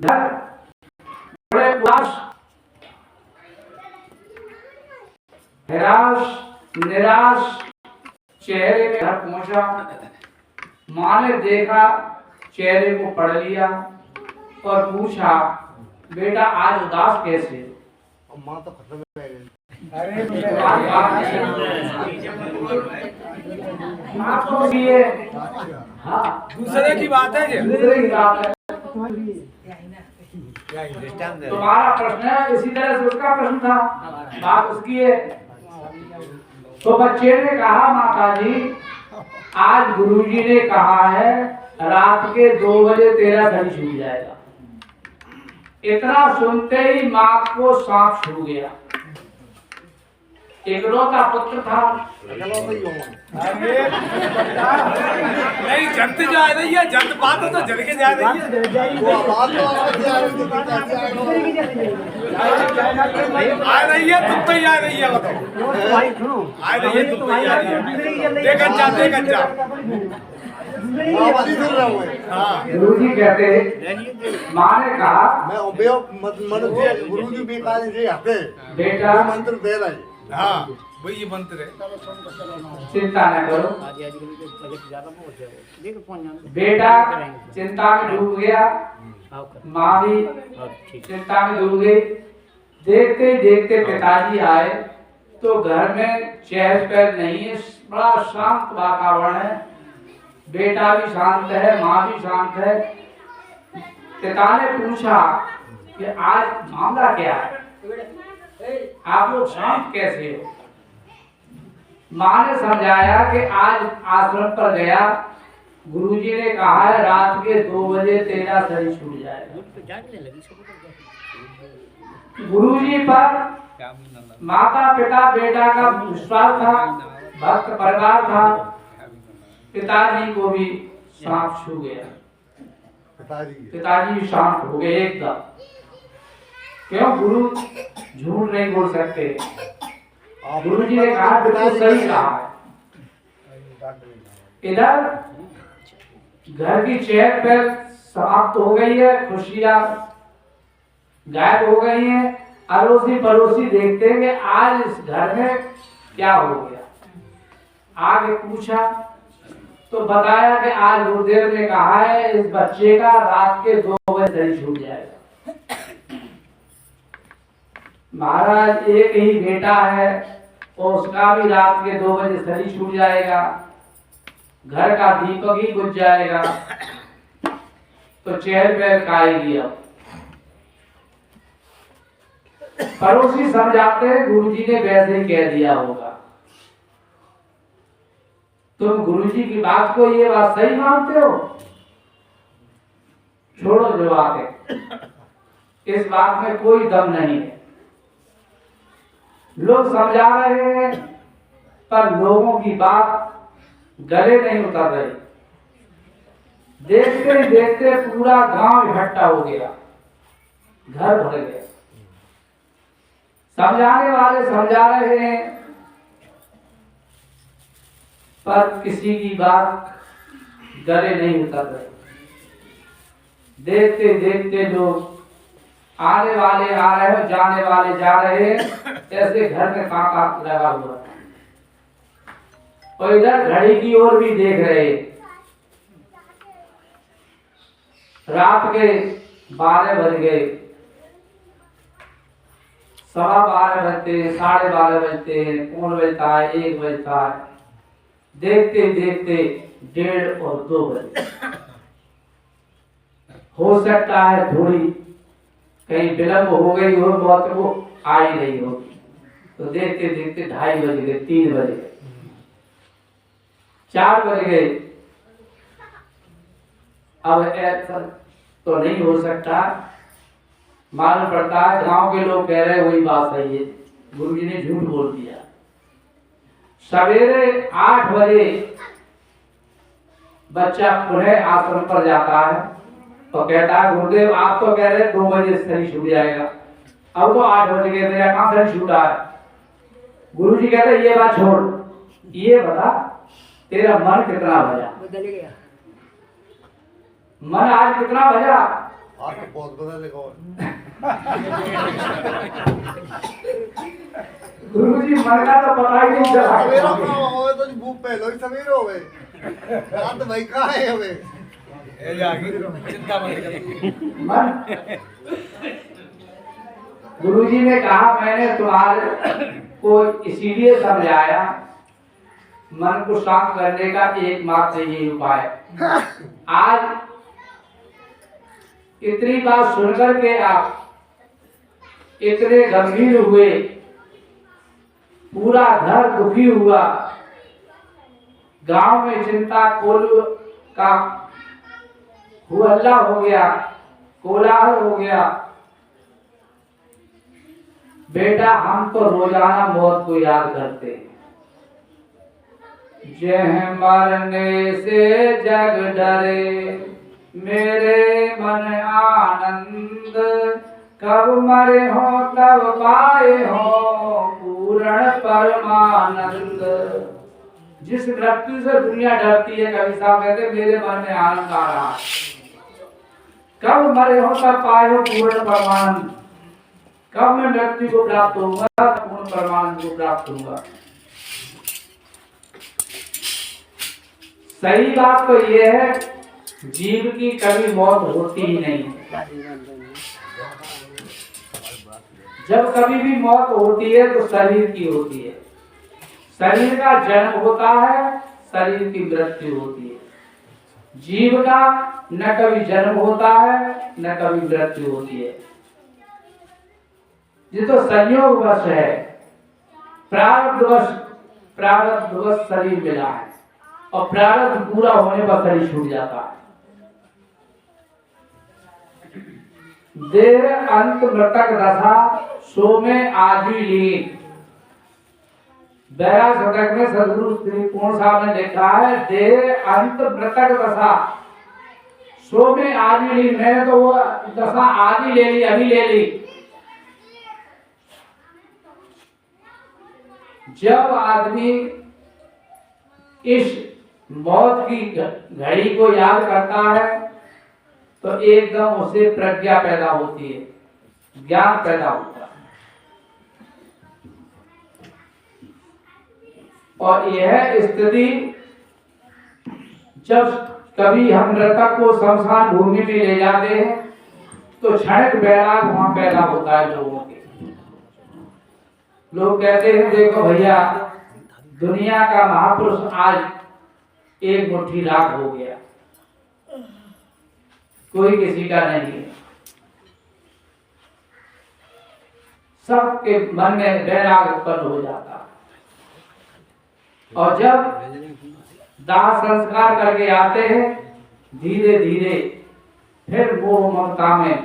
घर बड़े उदास निराश चेहरे में घर पहुंचा। माँ ने देखा, चेहरे को पढ़ लिया और पूछा, बेटा आज उदास कैसे? माँ तो खत्म है। अरे आपको ये हाँ दूसरे की बात है ये। दूसरे की बात है। तुम्हारा प्रश्न है, इसी तरह से उसका प्रश्न था, बात उसकी है। तो बच्चे ने कहा, माता जी आज गुरुजी ने कहा है रात के 2 बजे तेरा घर छूट जाएगा। इतना सुनते ही माँ को सांप छू गया। एकलौता पुत्र था। नहीं जंत जा रही है, जंत बात तो जल के जा रही है। आ रही है तुम पे आ रही है, बताओ आ रही है तुम पे आ रही है। देखन जा गुरु जी कहते, माँ ने कहा गुरु जी बेकार बेटा मंत्र दे रहे। हाँ वही मंत्र है। चिंता न करो। बेटा चिंता में डूब गया, माँ भी चिंता में डूब गई। देखते देखते पिताजी आए तो घर में चहल पहल नहीं है, बड़ा शांत वातावरण है। बेटा भी शांत है, माँ भी शांत है। पिता ने पूछा कि आज मामला क्या है, आप लोग शांत कैसे हो? माँ ने समझाया कि आज आश्रम पर गया, गुरुजी ने कहा है रात के 2 बजे तेरा शरीर छूट जाएगा। गुरुजी पर माता पिता बेटा का विश्वास था, भक्त परिवार था। पिताजी को भी सांप छू गया। पिताजी भी शांत हो गए एकदम। क्यों? गुरु झूठ नहीं बोल सकते। गुरु जी ने कहा बिल्कुल सही कहा है। इधर घर की चहल पहल समाप्त हो गई है, खुशियां गायब हो गई हैं। अड़ोसी पड़ोसी देखते हैं कि आज इस घर में क्या हो गया। आगे पूछा तो बताया कि आज गुरुदेव ने कहा है इस बच्चे का रात के 2 बजे शरीर छूट जाएगा। महाराज एक ही बेटा है और उसका भी रात के 2 बजे शरीर छूट जाएगा, घर का दीपक ही बुझ जाएगा, तो चहल पहल खाएगी। अब पड़ोसी समझाते हैं गुरुजी ने वैसे ही कह दिया होगा। तुम गुरुजी की बात को ये बात सही मानते हो? छोड़ो जो बात है, इस बात में कोई दम नहीं है। लोग समझा रहे हैं पर लोगों की बात गले नहीं उतर रही। देखते ही देखते पूरा गांव इकट्ठा हो गया, घर भर गया। समझाने वाले समझा रहे हैं पर किसी की बात गले नहीं उतर रही। देखते देखते लोग आने वाले आ रहे हो, जाने वाले जा रहे हैं, ऐसे घर में कांटा लगा हुआ है। और इधर घड़ी की ओर भी देख रहे। रात के 12 बज गए, 12:15 बजते, 12:30 बजते, 1 बजता है, 1 बजता है। देखते देखते 1:30 और 2 बजे। हो सकता है थोड़ी कहीं विलंब हो गई हो, बहुत वो आ ही नहीं हो, तो देखते देखते 2:30 बज गए, 3 बज गए, 4 बज गए। अब ऐसा तो नहीं हो सकता। मालूम पड़ता है गांव के लोग कह रहे वही बात सही है, गुरुजी ने झूठ बोल दिया। सवेरे 8 बजे बच्चा पुनः आश्रम पर जाता है तो कहता है गुरुदेव आप तो कह रहे 2 बजे शरीर छूट जाएगा, अब तो 8 बज गए, मेरा कहाँ शरीर छूटा है? गुरुजी कहते ये बात छोड़, ये बता तेरा मन कितना भजा, बदल गया। मन आज कितना भजा? आज तो बहुत बदल लेगा गुरुजी मन का तो पता ही नहीं चला। सवेरा कहाँ हो तो भूख पहले ही सवेरे हो गए रात भाई कहाँ है हमें ये जागी चिंता मत कर। मन गुरुजी ने कहा मैंने तुम्हारे को इसीलिए समझाया, मन को शांत करने का एकमात्र यही उपाय। आज इतनी बात सुनकर के आप इतने गंभीर हुए, पूरा घर दुखी हुआ, गांव में चिंता का हुल्ला हो गया, कोलाहल हो गया। बेटा हम तो रोजाना मौत को याद करते हैं। जय मरने से जग डरे मेरे मन आनंद, कब मरे हो तब पाए हो पूर्ण परमानंद। जिस मृत्यु से दुनिया डरती है, कवि साहब कहते मेरे मन में आनंद आ रहा है। कब मरे हो तब पाए हो पूर्ण परमानंद, कब मैं मृत्यु को प्राप्त होऊंगा, पूर्ण परमानंद को प्राप्त होऊंगा। सही बात तो यह है, जीव की कभी मौत होती ही नहीं। जब कभी भी मौत होती है तो शरीर की होती है। शरीर का जन्म होता है, शरीर की मृत्यु होती है। जीव का न कभी जन्म होता है न कभी मृत्यु होती है। ये तो संयोगवश है, प्रारब्धवश शरीर मिला है और प्रारब्ध पूरा होने पर शरीर छूट जाता है। देह अंत मृतक दशा सो में आजी लीन। बैराग शतक में सदगुरु श्री पूर्ण साहब ने लिखा है, देह अंत मृतक दशा सो में आजी लीन। मैंने तो वो दशा आज ही ले ली, अभी ले ली। जब आदमी इस मौत की घड़ी को याद करता है तो एकदम उसे प्रज्ञा पैदा होती है, ज्ञान पैदा होता है। और यह स्थिति जब कभी हम मृतक को शमशान भूमि में ले जाते हैं तो क्षणिक वैराग वहां पैदा होता है लोगों के। लोग कहते हैं देखो भैया, दुनिया का महापुरुष आज एक मुट्ठी राख हो गया, कोई किसी का नहीं है। सबके मन में वैराग उत्पन्न हो जाता है। और जब दाह संस्कार करके आते हैं, धीरे धीरे फिर मोह ममता में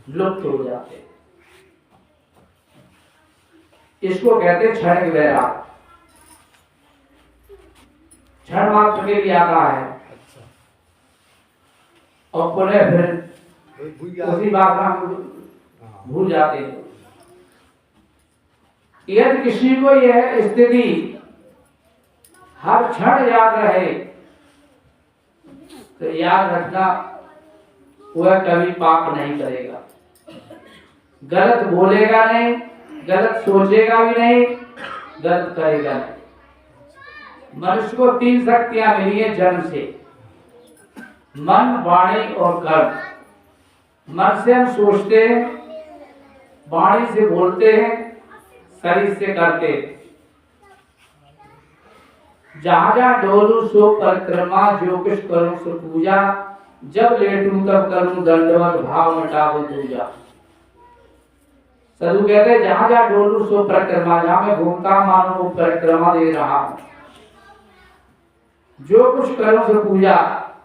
लुप्त हो जाते हैं। इसको कहते हैं क्षणिक वैराग। क्षण मात्र के लिए आता है और पुनः फिर उसी वासना को भूल जाते हैं। यदि किसी को यह स्थिति हर क्षण याद रहे तो याद रखना, वह कभी पाप नहीं करेगा, गलत बोलेगा नहीं, गलत सोचेगा भी नहीं, गलत करेगा नहीं। मनुष्य को 3 शक्तियां मिली है जन्म से, मन, वाणी और कर्म। मन से हम सोचते हैं, वाणी से बोलते हैं, शरीर से करते हैं। जहां जहां डोलू सो परिक्रमा, जो कुछ करूं सो पूजा, जब लेटूं तब करूं दंडवत, भाव मिटाओ दूजा। साधु कहते हैं जहां जहां डोलू सो परिक्रमा, जहां मैं घूमता मानो वो परिक्रमा दे रहा हूं। जो कुछ करूं सो पूजा,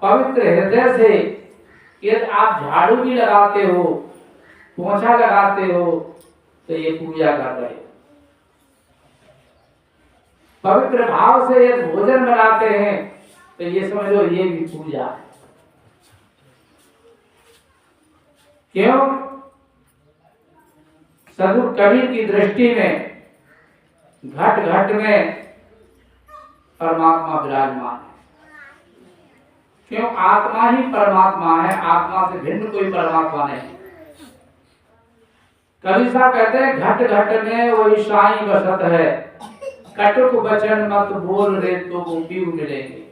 पवित्र हृदय से। यदि आप झाड़ू भी लगाते हो, पोछा लगाते हो, तो ये पूजा कर रहे हो। पवित्र भाव से यदि भोजन बनाते हैं तो ये समझो ये भी पूजा है। क्यों? साधु कबीर की दृष्टि में घट घट में परमात्मा विराजमान है। क्यों? आत्मा ही परमात्मा है, आत्मा से भिन्न कोई परमात्मा नहीं। कवि साहब कहते हैं घट घट में वही साईं बसत है, कटुक वचन मत बोल रे तो वो पीऊ मिलेंगे।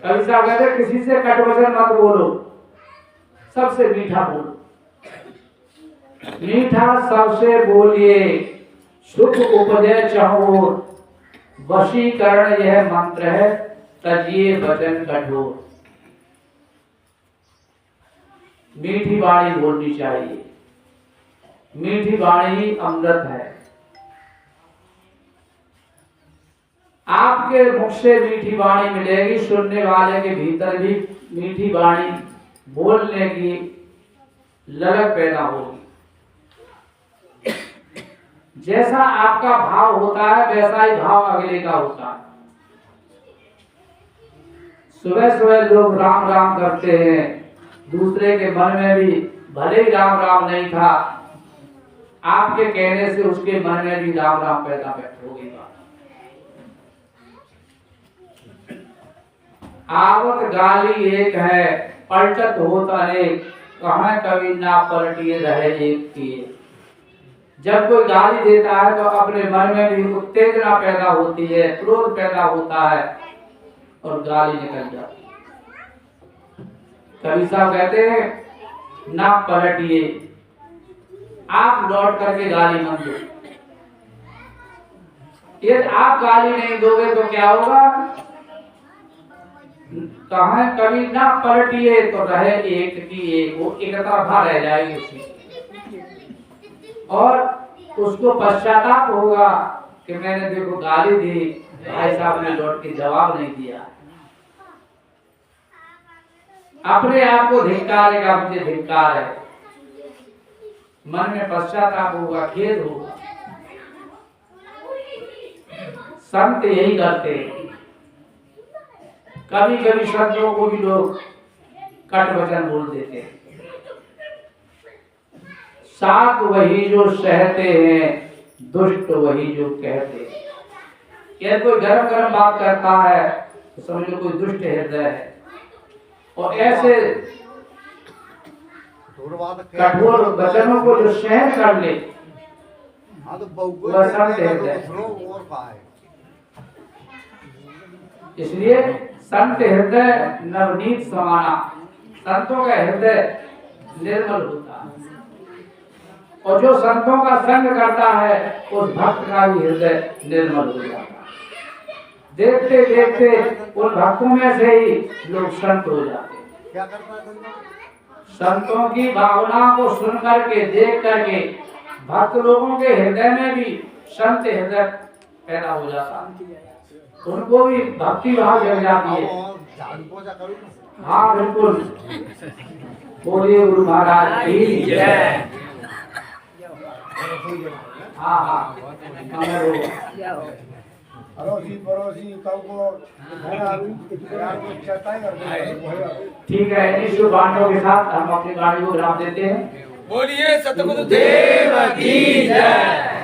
कवि साहब कहते हैं किसी से कट वचन मत बोलो, सबसे मीठा बोलो, मीठा सबसे बोलिए, सुख उपजे चहोर, वशीकरण यह मंत्र है, तजिए वचन कठोर। मीठी वाणी बोलनी चाहिए, मीठी वाणी ही अमृत है। आपके मुख से मीठी वाणी मिलेगी, सुनने वाले के भीतर भी मीठी वाणी बोलने की ललक पैदा होगी। जैसा आपका भाव होता है वैसा ही भाव अगले का होता है। सुबह सुबह लोग राम राम करते हैं, दूसरे के मन में भी भले ही राम राम नहीं था, आपके कहने से उसके मन में भी राम राम पैदा होगी। आवत गाली एक है, पलटत होत अनेक, कहाँ कभी ना पलटिए रहे एक किए। जब कोई गाली देता है तो अपने मन में भी उत्तेजना पैदा होती है, क्रोध पैदा होता है और गाली निकल जाती है। कवि साहब कहते हैं ना पलटिए, आप लौट करके गाली मत दो। यदि आप गाली नहीं दोगे तो क्या होगा? कहा कभी ना पलटिए तो रहे एक की एक, वो एक तरफा रह जाएगी उसकी, और उसको पश्चाताप होगा कि मैंने देखो गाली दी, भाई साहब ने लौट के जवाब नहीं दिया। अपने आप को धिक्कारेगा, मुझे धिक्कार है, मन में पश्चाताप होगा, खेद होगा। संत यही करते हैं। कभी कभी संतों को भी लोग कट वचन बोल देते हैं। साथ वही जो सहते हैं, दुष्ट वही जो कहते हैं। यदि कोई गरम गरम बात करता है तो समझ लो कोई दुष्ट हृदय है, और ऐसे कठोर वचनों को जो सहन कर ले वह संत हृदय। इसलिए संत हृदय नवनीत समाना, संतों का हृदय निर्मल होता है, और जो संतों का संग करता है उस भक्त का भी हृदय निर्मल हो जाता है। देखते देखते उन भक्तों में से ही लोग संत हो जाते हैं। क्या करता है? संतों की भावना को सुन करके, देख करके भक्त लोगों के हृदय में भी संत हृदय पैदा हो जाता है, उनको भी भक्ति भाव जग जाती है। हाँ बिल्कुल, बोलिए गुरु महाराज की जय। हाँ हाँ, ठीक है, इस शुभ बातों के साथ हम अपनी गाड़ी को विराम देते हैं। बोलिए सतगुरु देव की जय।